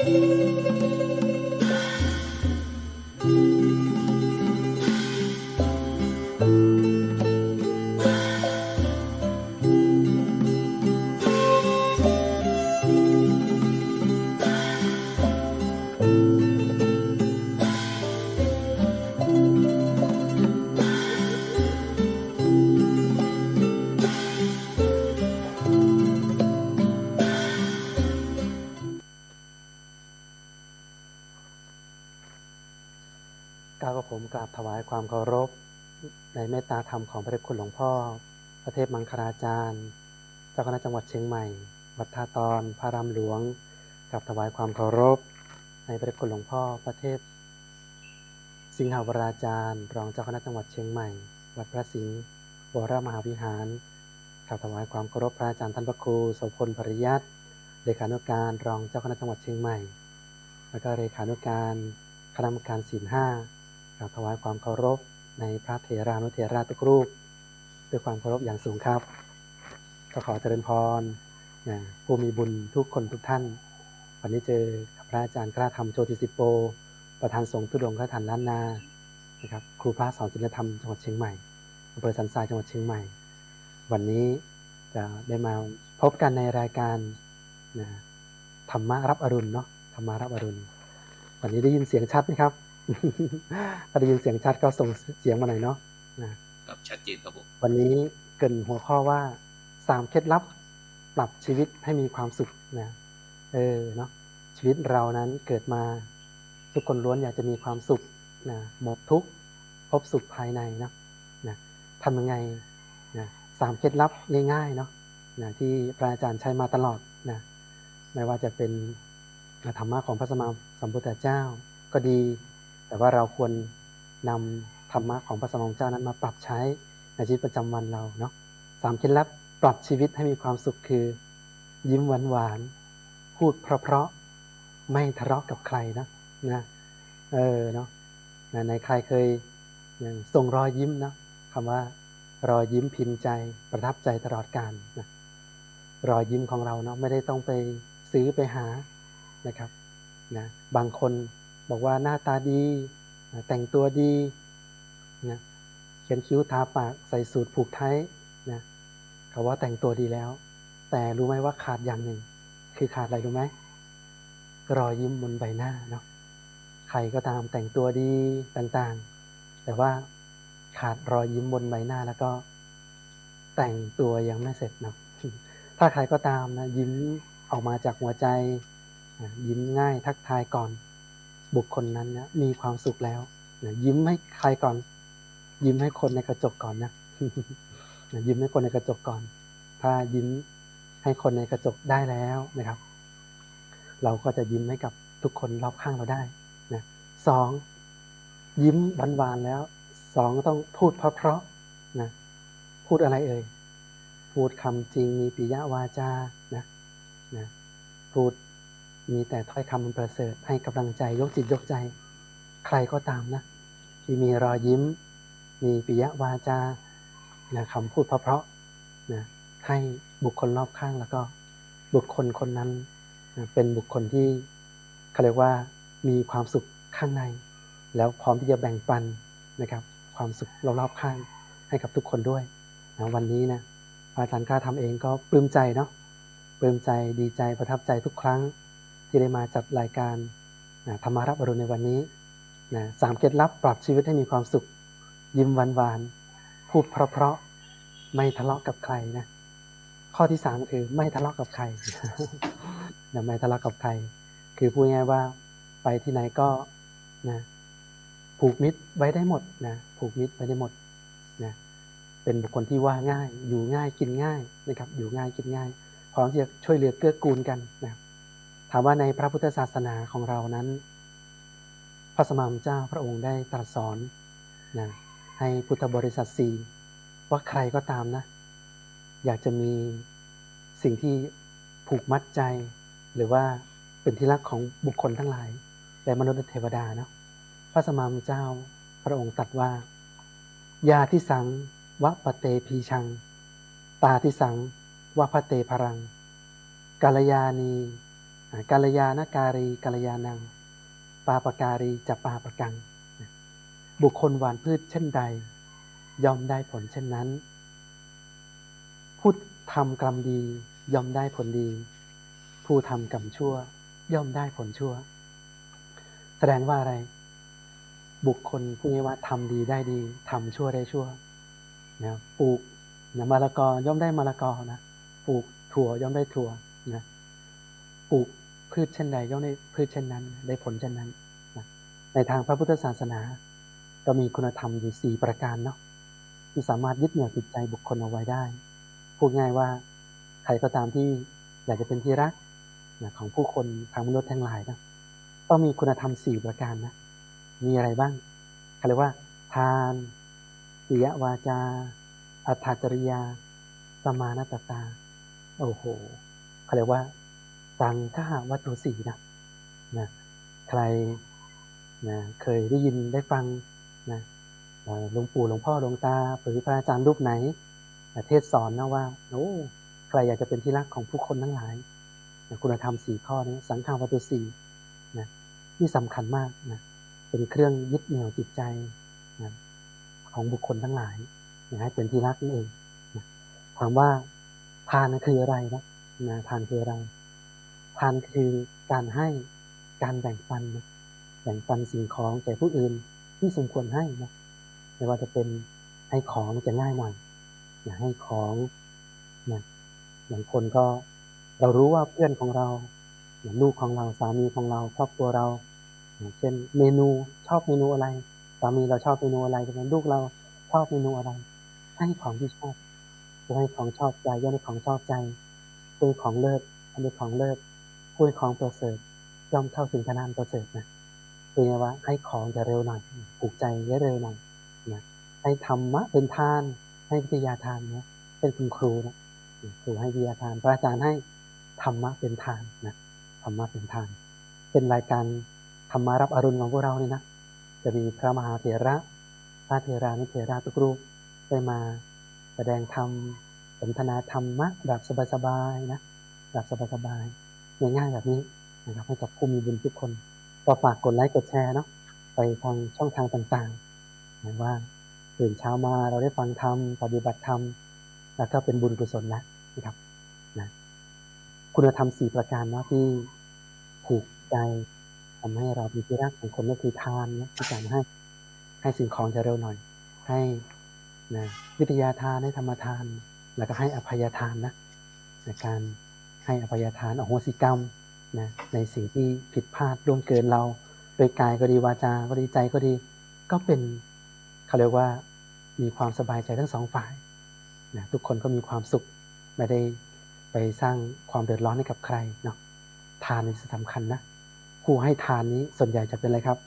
ก้าวกับผมกราบถวายความเคารพในเมตตาธรรมของพระเดชคุณหลวงพ่อพระเทพมังคลาจารย์เจ้าคณะจังหวัดเชียงใหม่วัดท่าตอนพระรามหลวงกราบถวายความเคารพในพระเดชคุณหลวงพ่อพระเทพสิงหาวราจารย์รองเจ้าคณะจังหวัดเชียงใหม่วัดพระสิงห์วรมหาวิหารกราบถวายความเคารพพระอาจารย์ท่านพระครูโสพลปริยัติเลขานุการรองเจ้าคณะจังหวัดเชียงใหม่แล้วก็เลขานุการคณะกรรมการศีล5กราบถวายความเคารพในพระเถรานุเถระทุกรูปด้วยความเคารพอย่างสูงครับก็ขอเจริญพรผู้มีบุญทุกคนทุกท่านวันนี้เจอพระอาจารย์กล้าธรรมโชติสิโปประธานสงฆ์ทุดงค์พระฐานล้านนานะครับครูพระสอนศีลธรรมจังหวัดเชียงใหม่อำเภอสันทรายจังหวัดเชียงใหม่วันนี้จะได้มาพบกันในรายการธรรมะรับอรุณเนาะธรรมะรับอรุณวันนี้ได้ยินเสียงชัดไหมครับ ถ้าได้ยินเสียงชัดก็ส่งเสียงมาหน่อยเนาะครับชัดเจนครับผมวันนี้เกริ่นหัวข้อว่า3เคล็ดลับปรับชีวิตให้มีความสุขนะเนาะชีวิตเรานั้นเกิดมาทุกคนล้วนอยากจะมีความสุขนะหมดทุกข์พบสุขภายในนะทำยังไงนะ3เคล็ดลับง่ายๆเนาะที่พระอาจารย์ใช้มาตลอดนะไม่ว่าจะเป็นธรรมะของพระสัมพุทธเจ้าก็ดีแต่ว่าเราควรนำธรรมะของพระสัมมาสัมพุทธเจ้านั้นมาปรับใช้ในชีวิตประจำวันเราเนาะ3เคล็ดลับปรับชีวิตให้มีความสุขคือยิ้มหวานๆพูดเพราะๆไม่ทะเลาะกับใครนะเนาะในใครเคยส่งรอยยิ้มนะคำว่ารอยยิ้มพิมพ์ใจประทับใจตลอดกาลนะรอยยิ้มของเราเนาะไม่ได้ต้องไปซื้อไปหานะครับนะบางคนบอกว่าหน้าตาดีแต่งตัวดีนะเขียนคิ้วทาปากใส่สูทผูกไทนะเขาว่าแต่งตัวดีแล้วแต่รู้ไหมว่าขาดอย่างหนึ่งคือขาดอะไรรู้ไหมรอยยิ้มบนใบหน้าเนาะใครก็ตามแต่งตัวดีต่างๆแต่ว่าขาดรอยยิ้มบนใบหน้าแล้วก็แต่งตัวยังไม่เสร็จเนาะถ้าใครก็ตามนะยิ้มออกมาจากหัวใจยิ้มง่ายทักทายก่อนบุคคลนั้นนะมีความสุขแล้วยิ้มให้ใครก่อนยิ้มให้คนในกระจกก่อนนะ ยิ้มให้คนในกระจกก่อนถ้ายิ้มให้คนในกระจกได้แล้วนะครับเราก็จะยิ้มให้กับทุกคนรอบข้างเราได้นะ2ยิ้มหวานๆแล้ว2ต้องพูดเพราะๆนะพูดอะไรเอ่ยพูดคำจริงมีปิยวาจานะพูดมีแต่ถ้อยคำมันประเสริฐให้กำลังใจยกจิตยกใจใครก็ตามนะที่มีรอยยิ้มมีปิยวาจาคำพูดเพราะๆนะให้บุคคลรอบข้างแล้วก็บุคคลคนนั้นเป็นบุคคลที่เขาเรียกว่ามีความสุขข้างในแล้วพร้อมที่จะแบ่งปันนะครับความสุขรอบๆข้างให้กับทุกคนด้วยนะวันนี้นะอาจารย์กล้าทำเองก็ปลื้มใจเนาะปลื้มใจดีใจประทับใจทุกครั้งที่ได้มาจัดรายการธรรมะรับอรุณในวันนี้3เคล็ดลับปรับชีวิตให้มีความสุขยิ้มหวานๆพูดเพราะๆไม่ทะเลาะกับใครนะข้อที่3คือไม่ทะเลาะกับใคร ไม่ทะเลาะกับใครคือพูดง่ายว่าไปที่ไหนก็นะผูกมิตรไว้ได้หมดนะผูกมิตรไว้ได้หมดนะเป็นบุคคลที่ว่าง่ายอยู่ง่ายกินง่ายนะครับอยู่ง่ายกินง่ายพร้อมที่จะช่วยเหลือเกื้อกูลกันนะถามว่าในพระพุทธศาสนาของเรานั้นพระสัมมาสัมพุทธเจ้าพระองค์ได้ตรัสสอนนะให้พุทธบริษัท4ว่าใครก็ตามนะอยากจะมีสิ่งที่ผูกมัดใจหรือว่าเป็นที่รักของบุคคลทั้งหลายและมนุษย์และเทวดาเนาะพระสัมมาสัมพุทธเจ้าพระองค์ตรัสว่ายาทิสังวะปะเตพีชังตาทิสังวะพะเตพรังกัลยาณี กัลยาณการีกัลยาณังปาปการีจะปาปกังบุคคลหว่านพืชเช่นใดย่อมได้ผลเช่นนั้นผู้ทำกรรมดีย่อมได้ผลดีผู้ทำกรรมชั่วย่อมได้ผลชั่วแสดงว่าอะไรบุคคลพูดง่ายว่าทำดีได้ดีทำชั่วได้ชั่วนะปลูกนะมะละกอย่อมได้มะละกอนะปลูกถั่วย่อมได้ถั่วนะปลูกพืชเช่นใดย่อมได้พืชเช่นนั้นได้ผลเช่นนั้นนะในทางพระพุทธศาสนาก็มีคุณธรรมอยู่4ประการเนาะที่สามารถยึดเหนี่ยวจิตใจบุคคลเอาไว้ได้พูดง่ายว่าใครก็ตามที่อยากจะเป็นที่รักนะของผู้คนทางมนุษย์ทั้งหลายนะต้องมีคุณธรรม4ประการนะมีอะไรบ้างเขาเรียกว่าทานปิยวาจาอัตถจริยาสมานัตตาโอ้โหเขาเรียกว่าสังฆะวัตถุสี่นะใครนะเคยได้ยินได้ฟังนะหลวงปู่หลวงพ่อหลวงตาหรือพระอาจารย์รูปไหนเทศสอนนะว่าโอ้ใครอยากจะเป็นที่รักของผู้คนทั้งหลายนะคุณธรรม4ข้อนี้สังฆะวัตถุสี่นะนี่สำคัญมากนะเป็นเครื่องยึดเหนี่ยวจิตใจนะของบุคคลทั้งหลายนะให้เป็นที่รักนั่นเองนะถามว่าทานคืออะไรนะทานคืออะไรทานคือการให้การแบ่งปันนะแบ่งปันสิ่งของแก่ผู้อื่นที่สมควรให้นะไม่ว่าจะเป็นให้ของจะง่ายหน่อยอย่าให้ของนะบางคนก็เรารู้ว่าเพื่อนของเราลูกของเราสามีของเราครอบครัวเราอย่างเช่นเมนูชอบเมนูอะไรสามีเราชอบเมนูอะไรฉะนั้นลูกเราชอบเมนูอะไรให้ของที่ชอบจะให้ของชอบใจย่อมได้ของชอบใจพูดของเลิศอันนี้ของเลิศพูดของประเสริฐย่อมเข้าถึงพระนามประเสริฐนะเป็นไงว่าให้ของจะเร็วหน่อยผูกใจได้เร็วหน่อยนะให้ธรรมะเป็นทานให้วิทยาทานนะเป็นคุณครูนะครูให้วิทยาทานพระอาจารย์ให้ธรรมะเป็นทานนะธรรมะเป็นทานเป็นรายการธรรมารับอรุณของพวกเราเนี่ยนะจะมีพระมหาเถระพระเถรานุเถระทุกรูปได้มาแสดงธรรมสนทนาธรรมะแบบสบายๆนะแบบสบายๆง่ายๆแบบนี้นะครับให้กับผู้มีบุญทุกคนก็ฝากกดไลค์กดแชร์เนาะไปทางช่องทางต่างๆนะว่าตื่นเช้ามาเราได้ฟังธรรมปฏิบัติธรรมแล้วก็เป็นบุญกุศลแล้วนะครับนะคุณธรรม4ประการเนาะที่ผูกใจทำให้เรามีที่รักของคนก็คือทานนะที่การให้สิ่งของจะเร็วหน่อยให้นะวิทยาทานให้ธรรมทานแล้วก็ให้อภัยทานนะในการให้อภัยทานอโหสิกรรมนะในสิ่งที่ผิดพลาดล่วงเกินเราโดยกายก็ดีวาจาก็ดีใจก็ดีก็เป็นเขาเรียกว่ามีความสบายใจทั้งสองฝ่ายนะทุกคนก็มีความสุขไม่ได้ไปสร้างความเดือดร้อนให้กับใครเนาะทานนี่สำคัญนะผู้ให้ทานนี้ส่วนใหญ่จะเป็นอะไรครับ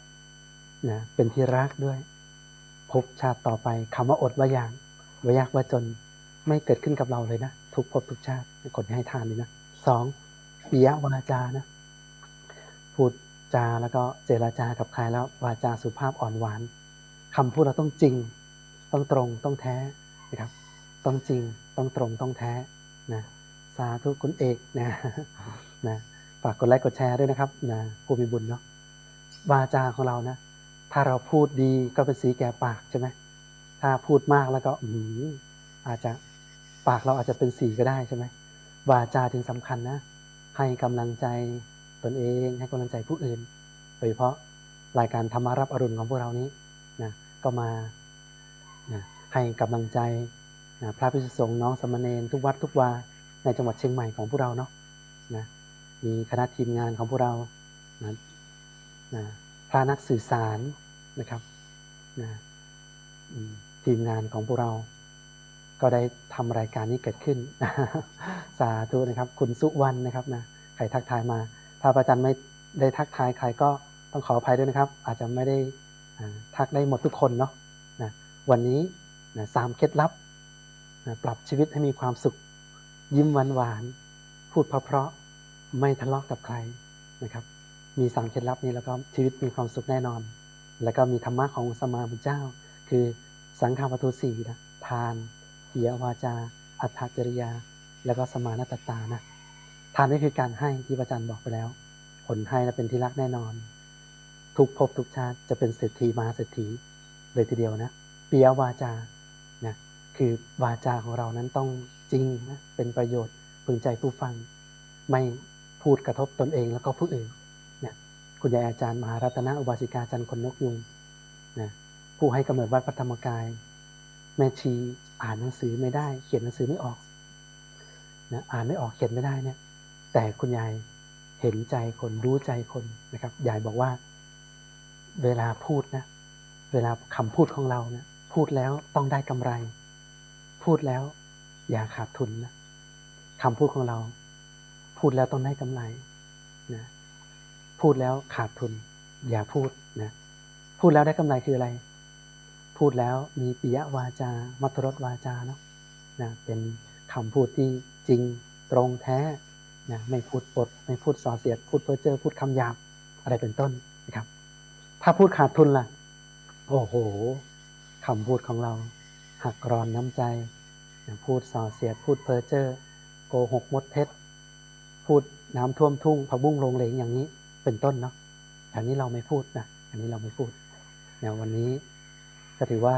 นะเป็นที่รักด้วยพบชาติต่อไปคำว่าอดว่าอย่างว่ายากว่าจนไม่เกิดขึ้นกับเราเลยนะทุกภพทุกชาติคนที่ให้ทานนี่นะ2ปิยวาจานะพูดจาแล้วก็เจรจากับใครแล้ววาจาสุภาพอ่อนหวานคำพูดเราต้องจริงต้องตรงต้องแท้นะครับต้องจริงต้องตรงต้องแท้นะสาธุคุณเอกนะฝากกดไลค์กดแชร์ด้วยนะครับนะผู้มีบุญเนาะวาจาของเรานะถ้าเราพูดดีก็เป็นสีแก่ปากใช่ไหมถ้าพูดมากแล้วก็อาจจะปากเราอาจจะเป็นสีก็ได้ใช่ไหมวาจาจึงสำคัญนะให้กำลังใจตนเองให้กำลังใจผู้อื่นโดยเฉพาะรายการธรรมารับอรุณของพวกเรานี้นะก็มานะให้กำลังใจนะพระภิกษุสงฆ์น้องสามเณรทุกวัดทุกวาในจังหวัดเชียงใหม่ของพวกเราเนาะนะมีคณะทีมงานของพวกเรานะพระนักสื่อสารนะครับนะทีมงานของพวกเราก็ได้ทำรายการนี้เกิดขึ้น สาธุนะครับคุณสุวรรณนะครับนะใครทักทายมาถ้าพระอาจารย์ไม่ได้ทักทายใครก็ต้องขออภัยด้วยนะครับ อาจจะไม่ได้ทักได้หมดทุกคนเนาะนะวันนี้นะ3เคล็ดลับนะปรับชีวิตให้มีความสุขยิ้มหวานๆพูดเพราะๆไม่ทะเลาะกับใครนะครับมี3เคล็ดลับนี้แล้วก็ชีวิตมีความสุขแน่นอนแล้วก็มีธรรมะของสมมาพุทธเจ้าคือสังฆาวัตถุ4นะทานปิยวาจาอัตถจริยาแล้วก็สมานัตตานะ านนี่คือการให้ที่พระอาจารย์บอกไปแล้วผลให้และเป็นที่รักแน่นอนทุกภพทุกชาติจะเป็นเศรษฐีมหาเศรษฐีเลยทีเดียวนะปิยวาจานะคือวาจาของเรานั้นต้องจริงนะเป็นประโยชน์พึงใจผู้ฟังไม่พูดกระทบตนเองแล้วก็ผู้อื่นนะคุณยายอาจารย์มหารัตนอุบาสิกาจันทร์คนนกยุงนะผู้ให้กำเนิดวัดพระธรรมกายแม่ชีอ่านหนังสือไม่ได้เขียนหนังสือไม่ออกนะอ่านไม่ออกเขียนไม่ได้เนี่ยแต่คุณยายเห็นใจคนรู้ใจคนนะครับยายบอกว่าเวลาพูดนะเวลาคำพูดของเราเนี่ยพูดแล้วต้องได้กำไรพูดแล้วอย่าขาดทุนนะคำพูดของเราพูดแล้วต้องได้กำไรนะพูดแล้วขาดทุนอย่าพูดนะพูดแล้วได้กำไรคืออะไรพูดแล้วมีปิยวาจามัทธรสวาจาเนาะนะเป็นคำพูดที่จริงตรงแท้นะไม่พูดปดไม่พูดส่อเสียดพูดเพ้อเจ้อพูดคำหยาบอะไรเป็นต้นนะครับถ้าพูดขาดทุนล่ะโอ้โหคำพูดของเราหักกร่อนน้ำใจนะพูดส่อเสียดพูดเพ้อเจ้อโกหกมดเท็จพูดน้ำท่วมทุ่งผักบุ้งลงเหลงอย่างนี้เป็นต้นเนาะอย่างนี้เราไม่พูดนะอันนี้เราไม่พูดเนี่ยวันนี้ก็ถือว่า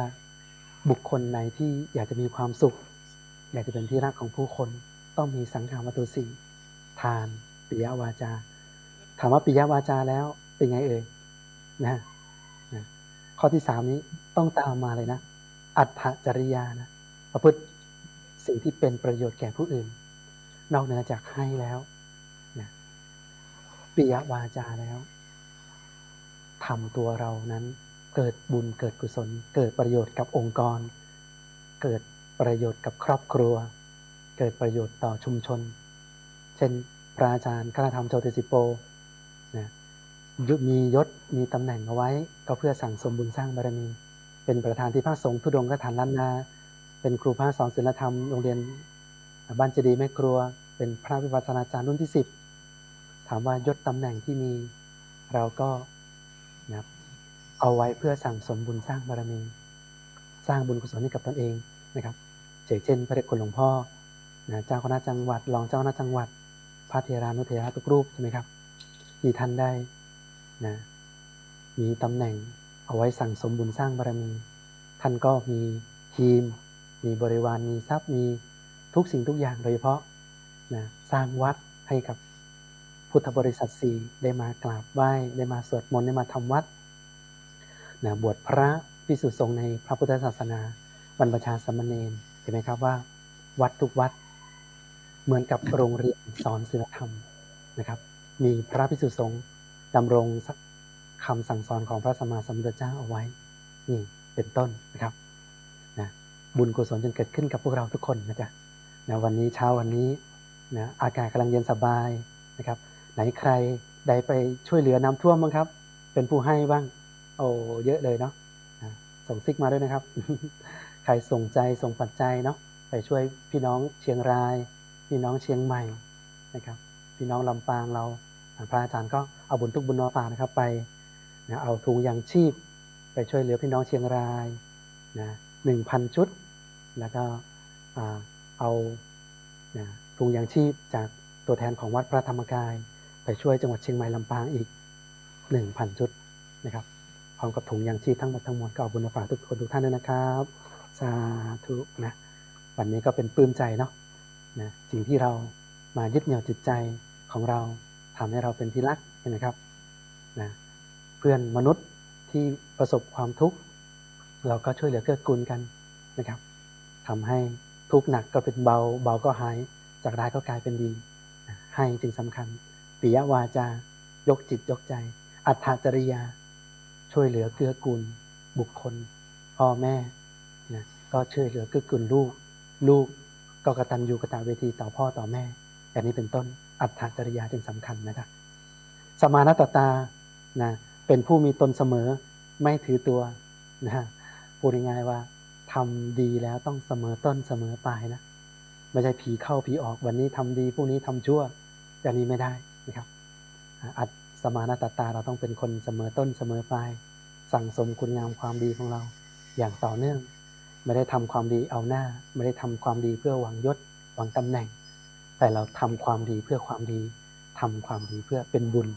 บุคคลในที่อยากจะมีความสุขอยากจะเป็นที่รักของผู้คนต้องมีสังฆาวัตถุสี่ทานปิยวาจาถามว่าปิยวาจาแล้วเป็นไงเอ่ยนะข้อที่3นี้ต้องตามมาเลยนะอัตถจริยานะประพฤติสิ่งที่เป็นประโยชน์แก่ผู้อื่นนอกเหนือจากให้แล้วนะปิยวาจาแล้วทำตัวเรานั้นเกิดบุญเกิดกุศลเกิดประโยชน์กับองค์กรเกิดประโยชน์กับครอบครัวเกิดประโยชน์ต่อชุมชนเช่นพระอาจารย์คณะธรรมโชติสิโปนะมียศมีตำแหน่งเอาไว้ก็เพื่อสั่งสมบุญสร้างบารมีเป็นประธานที่ภาคสงฆ์ธุดงคฐานล้านนาเป็นครูพระสอนศีลธรรมโรงเรียนบ้านเจดีย์แม่ครัวเป็นพระวิปัสสนาจารย์รุ่นที่10ถามว่ายศตำแหน่งที่มีเราก็นะเอาไว้เพื่อสั่งสมบุญสร้างบารมีสร้างบุญกุศลให้กับตนเองนะครับเช่นพระเดชคุณหลวงพ่อนะเจ้าคณะจังหวัดรองเจ้าคณะจังหวัดพระเถรานุเถระทุกรูปใช่ไหมครับที่ท่านได้นะมีตำแหน่งเอาไว้สั่งสมบุญสร้างบารมีท่านก็มีทีมมีบริวารมีทรัพย์มีทุกสิ่งทุกอย่างโดยเฉพาะนะสร้างวัดให้กับพุทธบริษัท4ได้มากราบไหว้ได้มาสวดมนต์ได้มาทำวัดนะบวชพระภิกษุสงฆ์ในพระพุทธศาสนาบรรพชาสามเณรเห็นไหมครับว่าวัดทุกวัดเหมือนกับโรงเรียนสอนศีลธรรมนะครับมีพระภิกษุสงฆ์ดำรงคำสั่งสอนของพระสัมมาสัมพุทธเจ้าเอาไว้นี่เป็นต้นนะครับนะบุญกุศลจนเกิดขึ้นกับพวกเราทุกคนนะจ๊ะนะวันนี้เช้าวันนี้นะอากาศกำลังเย็นสบายนะครับไหนใครได้ไปช่วยเหลือน้ำท่วมบ้างครับเป็นผู้ให้บ้างโอ้เยอะเลยเนาะส่งซิกมาด้วยนะครับ ใครส่งใจส่งปัจจัยเนาะไปช่วยพี่น้องเชียงรายพี่น้องเชียงใหม่นะครับพี่น้องลำปางเราพระอาจารย์ก็เอาบุญทุกบุญน้อยฝากนะครับไปนะเอาถุงยางชีพไปช่วยเหลือพี่น้องเชียงรายนะ1,000 ชุดแล้วก็เอานะถุงยางชีพจากตัวแทนของวัดพระธรรมกายไปช่วยจังหวัดเชียงใหม่ลำปางอีก 1,000 ชุดนะครับพร้อมกับถุงยางชีพทั้งหมดทั้งมวลก็เอาบุญมาฝากทุกคนทุกท่านด้วยนะครับสาธุนะวันนี้ก็เป็นปลื้มใจเนาะนะสิ่งที่เรามายึดเหนี่ยวจิตใจของเราทำให้เราเป็นที่รักเห็นไหมครับนะเพื่อนมนุษย์ที่ประสบความทุกข์เราก็ช่วยเหลือเกื้อกูลกันนะครับทำให้ทุกข์หนักก็เป็นเบาเบาก็หายจากร้ายก็กลายเป็นดีให้จึงสำคัญปิยวาจายกจิตยกใจอัตถจริยาช่วยเหลือเกื้อกูลบุคคลพ่อแม่นะก็ช่วยเหลือเกื้อกูลลูกก็กตัญญูกตเวทีต่อพ่อต่อแม่อย่างนี้เป็นต้นอัตถจริยาจึงสำคัญนะครับสมานัตตานะเป็นผู้มีตนเสมอไม่ถือตัวนะพูดง่ายๆว่าทำดีแล้วต้องเสมอต้นเสมอปลายนะไม่ใช่ผีเข้าผีออกวันนี้ทำดีพรุ่งนี้ทำชั่วอย่างนี้ไม่ได้นะครับอัตสมานัตตาเราต้องเป็นคนเสมอต้นเสมอปลายสั่งสมคุณงามความดีของเราอย่างต่อเนื่องไม่ได้ทำความดีเอาหน้าไม่ได้ทำความดีเพื่อหวังยศหวังตำแหน่ง แต่เราทำความดีเพื่อความดีทำความดีเพื่อเป็นบุญ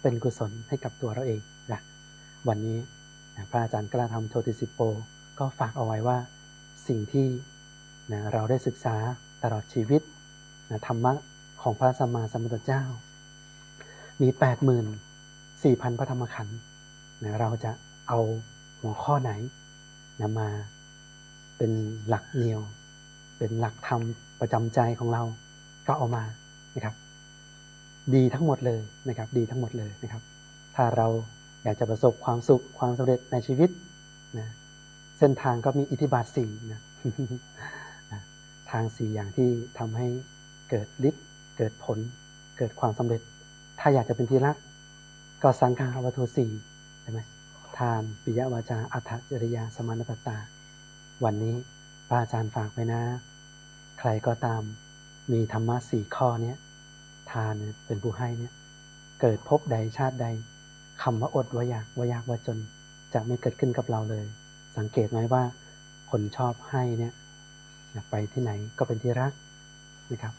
เป็นกุศลให้กับตัวเราเองนะวันนี้พระอาจารย์กล้าธรรมโชติสิปโปก็ฝากเอาไว้ว่าสิ่งที่เราได้ศึกษาตลอดชีวิตธรรมะของพระสัมมาสัมพุทธเจ้ามี 84,000 พระธรรมขันธ์เราจะเอาหัวข้อไหนมาเป็นหลักเหนี่ยวเป็นหลักธรรมประจำใจของเราก็เอามานะครับดีทั้งหมดเลยนะครับดีทั้งหมดเลยนะครับถ้าเราอยากจะประสบความสุขความสำเร็จในชีวิตนะเส้นทางก็มีอิทธิบาท4นะ ทาง4อย่างที่ทำให้เกิดฤทธิ์เกิดผลเกิดความสำเร็จถ้าอยากจะเป็นที่รักก็สังฆาวัตถุ4ใช่ไหมทานปิยวาจาอัตถจริยาสมานตตาวันนี้พระอาจารย์ฝากไว้นะใครก็ตามมีธรรมะ4ข้อนี้ทานเป็นผู้ให้เนี่ยเกิดพบใดชาติใดคำว่าอดว่าอยากว่าจนจะไม่เกิดขึ้นกับเราเลยสังเกตไหมว่าคนชอบให้เนี่ยไปที่ไหนก็เป็นที่รักนะครับ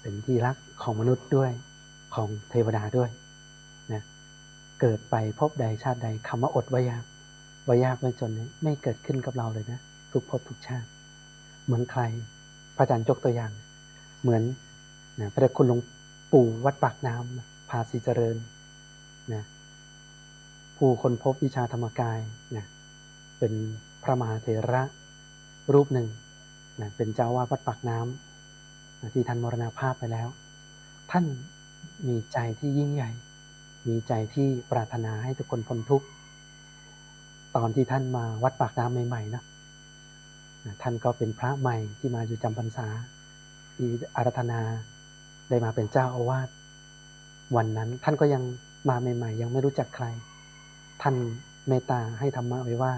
เป็นที่รักของมนุษย์ด้วยของเทวดาด้วยนะเกิดไปพบใดชาติใดคำว่าอดว่าอยากว่าจนนี้ไม่เกิดขึ้นกับเราเลยนะทุกภพทุกชาติเหมือนใครพระอาจารย์ยกตัวอย่างเหมือนพระคุณหลวงปู่วัดปากน้ำภาษีเจริญนะผู้คนพบวิชาธรรมกายนะเป็นพระมหาเถระรูปหนึ่งนะเป็นเจ้าวาดวัดปากน้ำนะที่ท่านมรณภาพไปแล้วท่านมีใจที่ยิ่งใหญ่มีใจที่ปรารถนาให้ทุกคนพ้นทุกข์ตอนที่ท่านมาวัดปากน้ำใหม่ๆนะท่านก็เป็นพระใหม่ที่มาอยู่จำพรรษาที่อาราธนาได้มาเป็นเจ้าอาวาสวันนั้นท่านก็ยังมาใหม่ๆยังไม่รู้จักใครท่านเมตตาให้ธรรมะไว้ว่า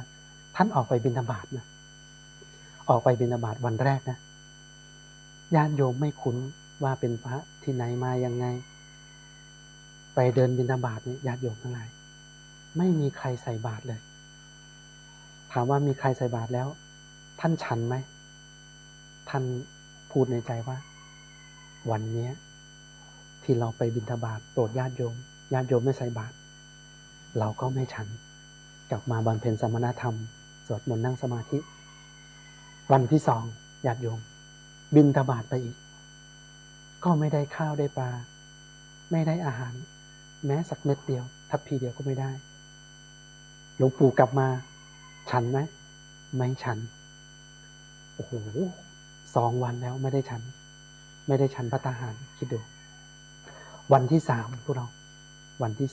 ท่านออกไปบิณฑบาตนะออกไปบิณฑบาตวันแรกนะญาติโยมไม่คุ้นว่าเป็นพระที่ไหนมายังไงไปเดินบิณฑบาตเนี่ยญาติโยมทั้งหลายไม่มีใครใส่บาตรเลยถามว่ามีใครใส่บาตรแล้วท่านฉันไหมท่านพูดในใจว่าวันนี้ที่เราไปบิณฑบาตโปรดญาติโยมไม่ใส่บาตรเราก็ไม่ฉันกลับมาบำเพ็ญสมณธรรมสวดมนต์นั่งสมาธิวันที่2ญาติโยมบิณฑบาตไปอีกก็ไม่ได้ข้าวได้ปลาไม่ได้อาหารแม้สักเม็ดเดียวทัพพีเดียวก็ไม่ได้หลวงปู่กลับมาฉันไหมไม่ฉันโอ้โห2 วันแล้วไม่ได้ฉันภัตตาหารคิดดูวันที่3พวกเราวันที่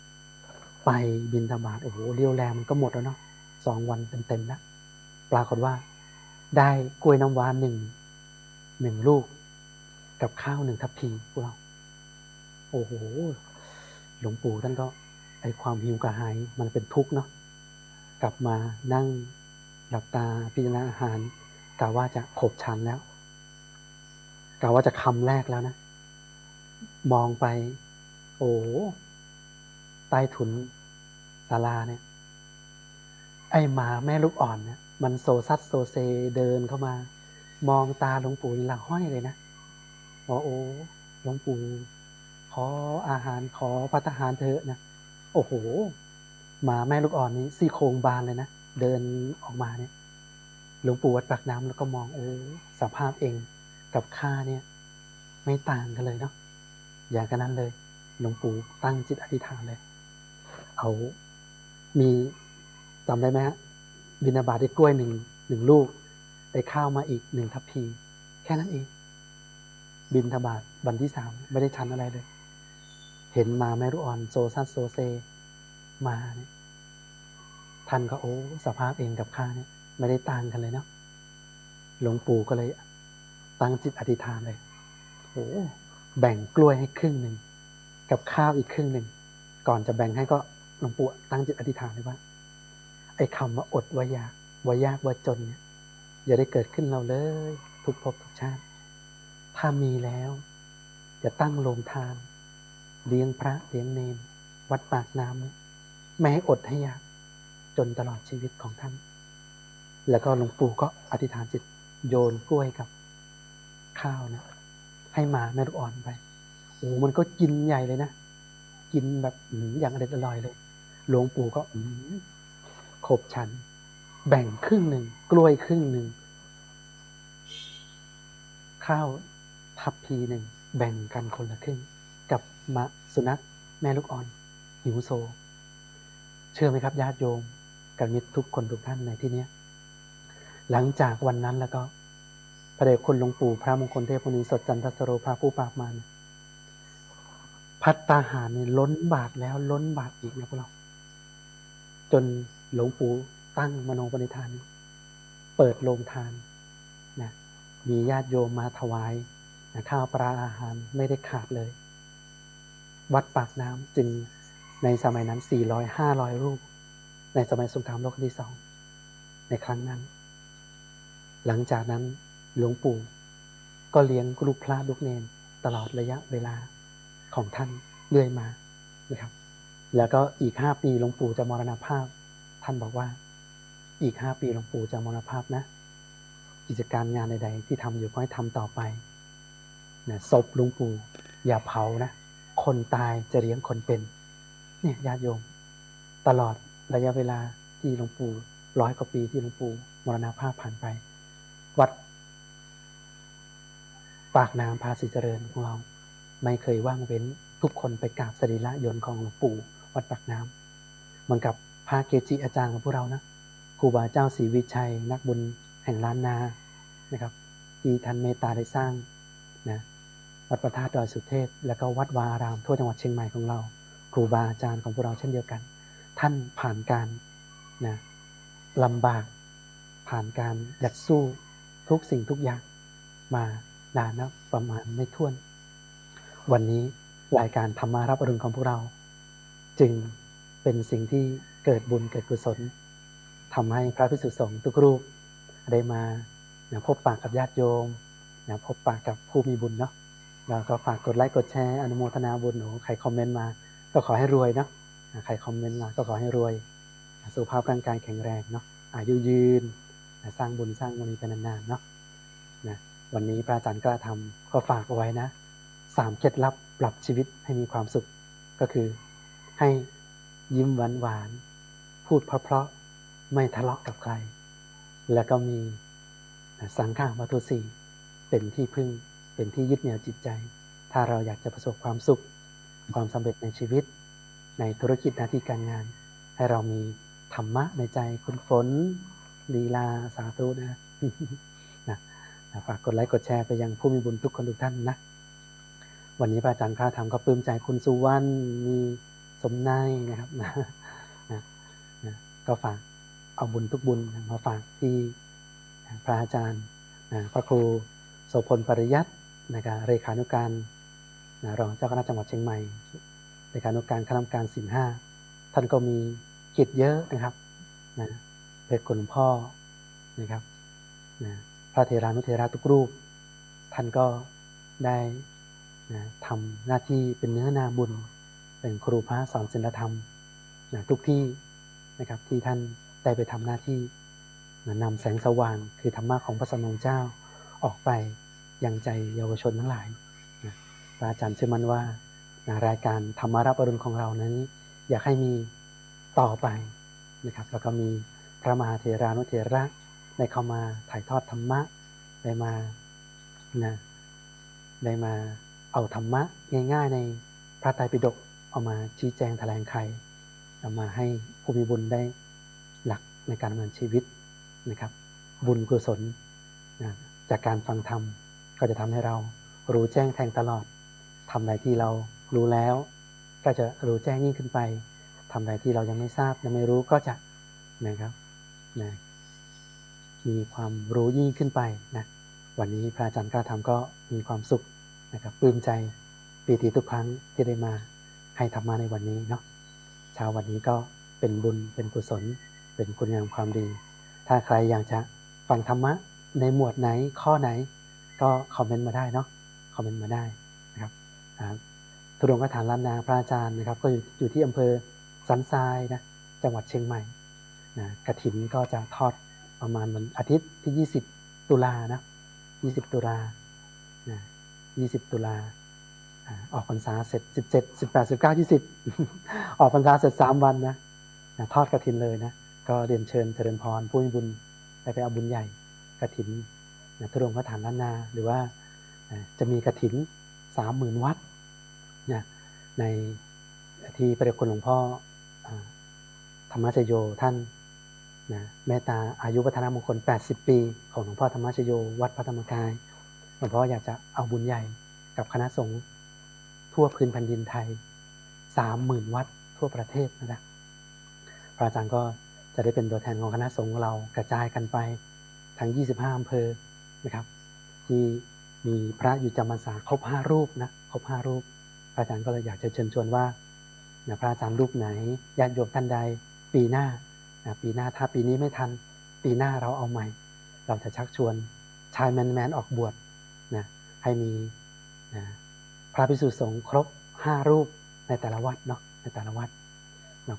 3ไปบิณฑบาตโอ้โหเรี่ยวแรงมันก็หมดแล้วเนาะ2 วันเต็มๆแล้วปรากฏว่าได้กล้วยน้ำว้า1ลูกกับข้าว1ทัพพีพวกเราโอ้โหหลวงปู่ท่านก็ไอความหิวกระหายมันเป็นทุกข์เนาะกลับมานั่งหลับตาพิจารณาอาหารกะว่าจะขบฉันแล้วกะว่าจะคำแรกแล้วนะมองไปโอ้ใต้ถุนศาลาเนี่ยไอหมาแม่ลูกอ่อนเนี่ยมันโซซัดโซเซเดินเข้ามามองตาหลวงปู่นี่ละห้อยเลยนะบอกโอ้หลวงปู่ขออาหารขอภัตตาหารเถอะนะโอ้โหหมาแม่ลูกอ่อนนี้ซี่โครงบานเลยนะเดินออกมาเนี่ยหลวงปู่วัดปากน้ำแล้วก็มองสภาพเองกับข้าเนี่ยไม่ต่างกันเลยเนาะอย่างกันนั้นเลยหลวงปู่ตั้งจิตอธิษฐานเลยเอามีจำได้ไหมฮะบิณฑบาตได้กล้วยหนึ่งลูกได้ข้าวมาอีก1ทัพพีแค่นั้นเองบิณฑบาตวันที่3ไม่ได้ฉันอะไรเลยเห็นมาแม่ลูกอ่อนโซซัสโซเซมาเนี่ยท่านก็โอ้สภาพเองกับข้าเนี่ยไม่ได้ต่างกันเลยเนาะหลวงปู่ก็เลยตั้งจิตอธิษฐานเลยโอ้แบ่งกล้วยให้ครึ่งหนึ่งกับข้าวอีกครึ่งหนึ่งก่อนจะแบ่งให้ก็หลวงปู่ตั้งจิตอธิษฐานเลยว่าไอ้คำว่าอดว่ายากว่าจนเนี่ยอย่าได้เกิดขึ้นเราเลยทุกภพทุกชาติถ้ามีแล้วจะตั้งโรงทานเลี้ยงพระเลี้ยงเนรวัดปากน้ำเนี่ยไม่ให้อดให้ยากจนตลอดชีวิตของท่านแล้วก็หลวงปู่ก็อธิษฐานจิตโยนกล้วยกับข้าวนะ ให้หมาแม่ลูกอ่อนไปโอ้มันก็กินใหญ่เลยนะกินแบบอย่างอร่อยเลยหลวงปู่ก็ขบฉันแบ่งครึ่งหนึ่งกล้วยครึ่งหนึ่งข้าวทัพพีหนึ่งแบ่งกันคนละครึ่งกับสุนัขแม่ลูกอ่อนหิวโซเชื่อไหมครับญาติโยมกับมิตรทุกคนทุกท่านในที่นี้หลังจากวันนั้นแล้วก็พระเดชคุณหลวงปู่พระมงคลเทพมุนีสดจันทสโรพระผู้ปราบมารภัตตาหารนี่ล้นบาทแล้วล้นบาทอีกนะพวกเราจนหลวงปู่ตั้งมโนปณิธานเปิดโรงทานนะมีญาติโยมมาถวายนะข้าวปลาอาหารไม่ได้ขาดเลยวัดปากน้ำจึงในสมัยนั้น400-500 รูปในสมัยสงครามโลกครั้งที่ 2ในครั้งนั้นหลังจากนั้นหลวงปู่ก็เลี้ยงลูกพระลูกเนนตลอดระยะเวลาของท่านเรื่อยมานะครับแล้วก็อีก5 ปีหลวงปู่จะมรณภาพท่านบอกว่าอีก5 ปีหลวงปู่จะมรณภาพนะกิจการงานใดๆที่ทำอยู่ก็ให้ทำต่อไปนะศพหลวงปู่อย่าเผานะคนตายจะเลี้ยงคนเป็นเนี่ยญาติโยมตลอดระยะเวลาที่หลวงปู่100 กว่าปีที่หลวงปู่มรณภาพผ่านไปวัดปากน้ำภาษีเจริญของเราไม่เคยว่างเว้นทุกคนไปกราบสรีระยนต์ของหลวงปู่วัดปากน้ำเหมือนกับพระเกจิอาจารย์ของพวกเรานะครูบาเจ้าศรีวิชัยนักบุญแห่งล้านนานะครับที่ท่านเมตตาได้สร้างนะวัดพระธาตุดอยสุเทพและก็วัดวาอารามทั่วจังหวัดเชียงใหม่ของเราครูบาอาจารย์ของพวกเราเช่นเดียวกันท่านผ่านการนะลำบากผ่านการยัดสู้ทุกสิ่งทุกอย่างมานานนะประมาณไม่ถ้วนวันนี้รายการธรรมารับอรุณของพวกเราจึงเป็นสิ่งที่เกิดบุญเกิดกุศลทำให้พระภิกษุสงฆ์ทุกรูปได้มาพบปะกับญาติโยมพบปะกับผู้มีบุญเนาะแล้วก็ฝากกดไลค์กดแชร์อนุโมทนาบุญใครคอมเมนต์มาก็ขอให้รวยเนาะใครคอมเมนต์มาก็ขอให้รวยสุขภาพร่างกายแข็งแรงเนาะอายุยืนสร้างบุญสร้างบุญไปนานๆเนาะนะวันนี้พระอาจารย์กล้าทำก็ฝากเอาไว้นะ3 เคล็ดลับปรับชีวิตให้มีความสุขก็คือให้ยิ้มหวานๆพูดเพราะๆไม่ทะเลาะกับใครแล้วก็มีสังฆวัตถุ 4เป็นที่พึ่งเป็นที่ยึดเหนี่ยวจิตใจถ้าเราอยากจะประสบความสุขความสำเร็จในชีวิตในธุรกิจหน้าที่การงานให้เรามีธรรมะในใจคุณฝนลีลาสาธุนะ ฝากกดไลค์กดแชร์ไปยังผู้มีบุญทุกคนทุกท่านนะวันนี้พระอาจารย์ข้าทำก็ปลื้มใจคุณสุวรรณมีสมนายนะครับนะก็ฝากเอาบุญทุกบุญมาฝากที่พระอาจารย์พระครูโสพลปริยัตินะครับเลขานุการรองเจ้าคณะจังหวัดเชียงใหม่เลขานุการคณะกรรมการศีล 5ท่านก็มีกิจเยอะนะครับเป็นคุณหลวงพ่อนะครับพระเถรานุเถระทุกรูปท่านก็ได้ทำหน้าที่เป็นเนื้อนาบุญเป็นครูพระสอนศีลธรรมทุกที่นะครับที่ท่านได้ไปทำหน้าที่นำแสงสว่างคือธรรมะของพระสัมมาสัมพุทธเจ้าออกไปยังใจเยาวชนทั้งหลายพระอาจารย์เชื่อมั่นว่ารายการธรรมารับอรุณของเรานั้นอยากให้มีต่อไปนะครับแล้วก็มีพระมหาเถรานุเถระได้เข้ามาถ่ายทอดธรรมะได้มาเอาธรรมะง่ายๆในพระไตรปิฎกเอามาชี้แจงแถลงไขเอามาให้ผู้มีบุญได้หลักในการดำเนินชีวิตนะครับบุญกุศลจากการฟังธรรมก็จะทำให้เรารู้แจ้งแทงตลอดทำใดที่เรารู้แล้วก็จะรู้แจ้งยิ่งขึ้นไปทำใดที่เรายังไม่ทราบยังไม่รู้ก็จะนะครับมีความรู้ยิ่งขึ้นไปนะวันนี้พระอาจารย์กล้าทำก็มีความสุขนะครับปลื้มใจปีติทุกครั้งที่ได้มาให้ธรรมะในวันนี้เนาะเช้าวันนี้ก็เป็นบุญเป็นกุศลเป็นคุณงามความดีถ้าใครอยากจะฟังธรรมะในหมวดไหนข้อไหนก็คอมเมนต์มาได้เนาะคอมเมนต์มาได้นะครับธุดงคฐานล้านนาพระอาจารย์นะครับก็อยู่ที่อำเภอสันทรายนะจังหวัดเชียงใหม่กฐินก็จะทอดประมาณวันอาทิตย์ที่20 ตุลานะ20 ตุลา 20 ตุลาออกพรรษาเสร็จ17 18 19 20 ออกพรรษาเสร็จ3 วันนะทอดกฐินเลยนะก็เรียนเชิญเจริญพรผู้มีบุญไปเอาบุญใหญ่กฐินทุดงค์พระฐานล้านนาหรือว่าจะมีกฐิน 30,000 วัดนะในที่พระเดชคุณหลวงพ่อธรรมชโยท่านนะเมตตาอายุวัฒนมงคล80 ปีของหลวงพ่อธรรมชโยวัดพระธรรมกายหลวงพ่ออยากจะเอาบุญใหญ่กับคณะสงฆ์ทั่วพื้นแผ่นดินไทย 30,000 วัดทั่วประเทศนะครับพระอาจารย์ก็จะได้เป็นตัวแทนของคณะสงฆ์เรากระจายกันไปทั้ง25 อำเภอนะครับที่มีพระอยู่จำพรรษาครบ5 รูปนะครบ5 รูปพระอาจารย์ก็เลยอยากจะเชิญชวนว่าพระอาจารย์รูปไหนญาติโยมท่านใดปีหน้าถ้าปีนี้ไม่ทันปีหน้าเราเอาใหม่เราจะชักชวนชายแมนออกบวชนะให้มีนะพระภิกษุสงฆ์ครบ5 รูปในแต่ละวัดเนาะในแต่ละวัด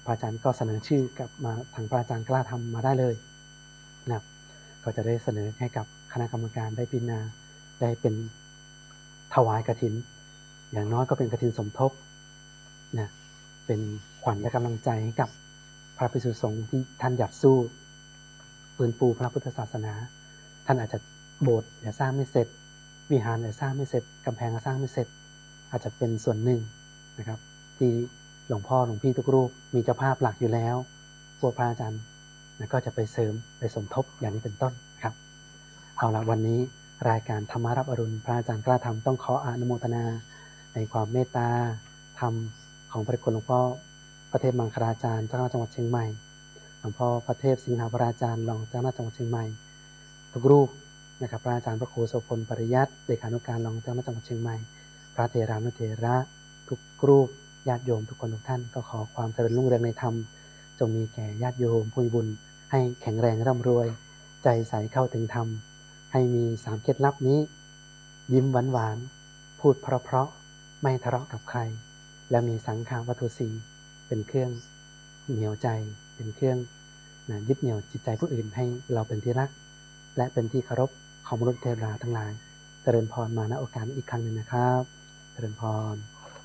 พระอาจารย์ก็เสนอชื่อกับมาทางพระอาจารย์กล้าทำมาได้เลยนะก็จะได้เสนอให้กับคณะกรรมการได้พิจารณาได้เป็นถวายกฐินอย่างน้อยก็เป็นกฐินสมทบนะเป็นขวัญและกำลังใจให้กับพระภิกษุสงฆ์ที่ท่านอยากสู้ฟื้นฟูพระพุทธศาสนาท่านอาจจะโบสถ์สร้างไม่เสร็จวิหารสร้างไม่เสร็จกำแพงสร้างไม่เสร็จอาจจะเป็นส่วนหนึ่งนะครับที่หลวงพ่อหลวงพี่ทุกรูปมีเจ้าภาพหลักอยู่แล้วพวกพระอาจารย์ก็จะไปเสริมไปสมทบอย่างนี้เป็นต้นครับเอาละวันนี้รายการธรรมารับอรุณพระอาจารย์กล้าธรรมต้องขออนุโมทนาในความเมตตาธรรมของพระคุณหลวงพ่อพระเทพมังคลาจารย์เจ้าคณะจังหวัดเชียงใหม่หลวงพ่อพระเทพสิงหาวราจารย์รองเจ้าคณะจังหวัดเชียงใหม่ทุกรูปนะครับพระอาจารย์พระครูโสพลปริยัติเลขานุการรองเจ้าคณะจังหวัดเชียงใหม่พระเถรานุเถระทุกรูปญาติโยมทุกคนทุกท่านก็ขอความเจริญรุ่งเรืองในธรรมจงมีแก่ญาติโยมผู้มีบุญให้แข็งแรงร่ำรวยใจใสเข้าถึงธรรมให้มี3 เคล็ดลับนี้ยิ้มหวานพูดเพราะๆไม่ทะเลาะกับใครและมีสังฆาวัตถุสีเป็นเครื่องเหนี่ยวใจเป็นเครื่องยึดเหนี่ยวจิตใจผู้อื่นให้เราเป็นที่รักและเป็นที่เคารพของมนุษย์เทวดาทั้งหลายเจริญพรมาณโอกาสอีกครั้งหนึ่งนะครับเจริญพร